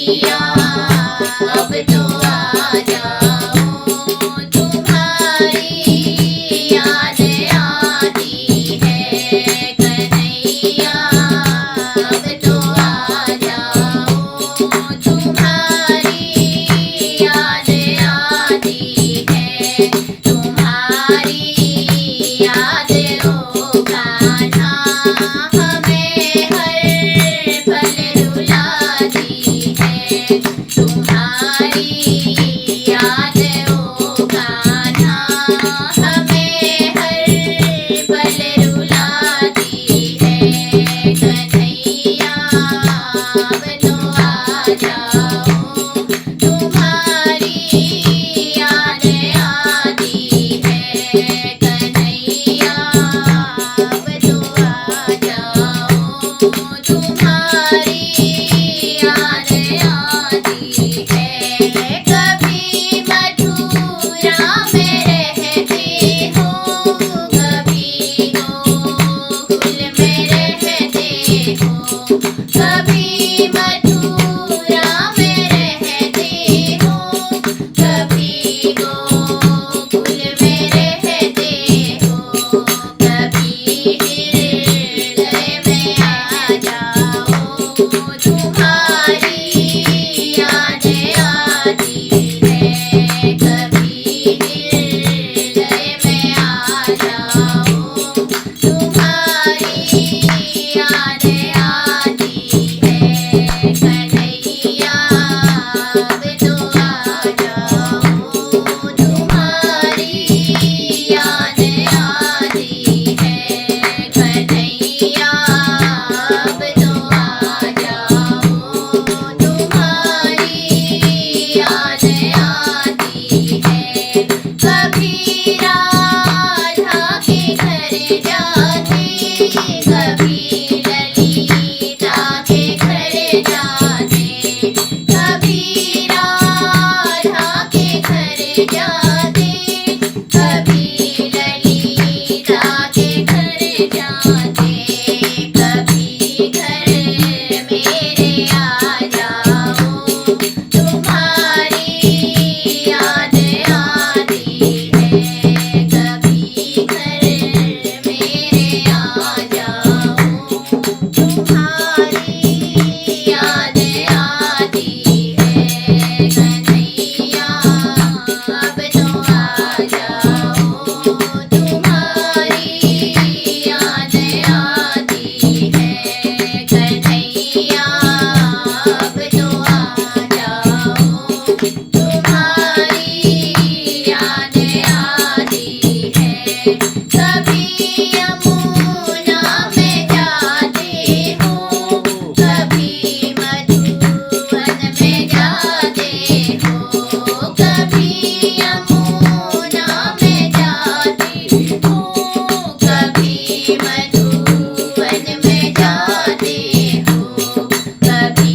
अब तो आ जाओ, तुम्हारी याद आती है कन्हैया। अब तो आ जाओ, तुम्हारी याद आती है, तुम्हारी याद ओ कान्हा हमें हर पल रुलाती है, तुम्हारी याद ओ कान्हा हमें हर पल रुलाती है कन्हैया। अब तो आ जाओ, तुम्हारी याद आती है कन्हैया। अब तो आ जाओ, तुम्हारी याद आती है। कभी मथुरा में रहते हो, कभी गोकुल में रहते हो, कभी मथुरा में रहते हो, कभी गोकुल में रहते हो, कभी हृदय में आ जाओ, तुम्हारी याद आती है, कभी हृदय में आ जाओ, तुम्हारी याद आती है कन्हैया। अब तो आ जाओ, तुम्हारी याद आती है कन्हैया। अब तो आ जाओ, तुम्हारी याद आती है। कभी राधा के घर जाते, कभी ललिता के घर जाते, कभी राधा के घर जाते, कभी ललिता के घर जाते, कभी घर मेरे आ जाओ, तुम्हारी याद आती है, कभी घर मेरे आ जाओ, तुम्हारी याद आती है कन्हैया। अब तो आ जाओ, तुम्हारी याद आती है कन्हैया। अब तो आ जाओ, तुम्हारी याद आती है। कभी यमुना में जाते हो, कभी मधुवन में जाते हो, कभी यमुना में जाते हो, कभी मधुवन में जाते हो, कभी